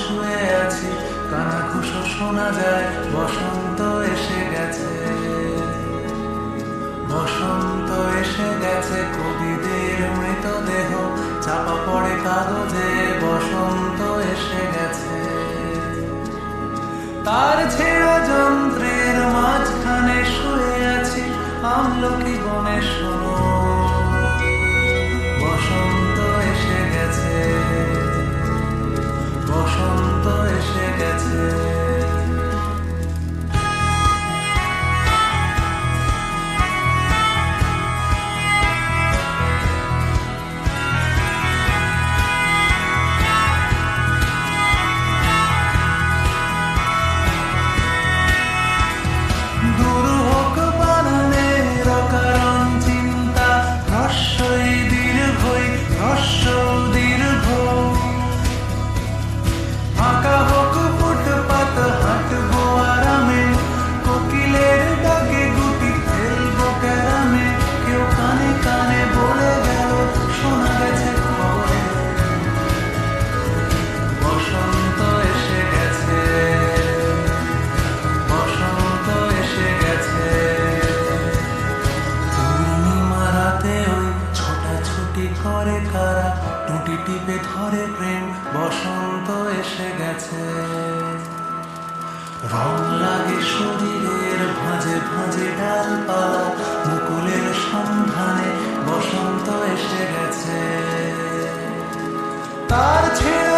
শুয়ে আছি, কানাঘুষো শোনা যায়, বসন্ত এসে গেছে। বসন্ত এসে গেছে, কবিদের মৃতদেহ চাপা পড়ে কাগজে, বসন্ত এসে গেছে। তার ছেঁড়া যন্ত্রের মাঝখানে শুয়ে আছি, আমলকি বনে শোনো, বসন্ত এসে গেছে, বসন্ত এসে গেছে। করে কারা টুটি টিপে ধরে প্রেম, বসন্ত এসে গেছে। রং লাগে শরীরের ভাঁজে ভাঁজে ডালপালা, মুকুলের সন্ধানে বসন্ত এসে গেছে। তার ছেড়া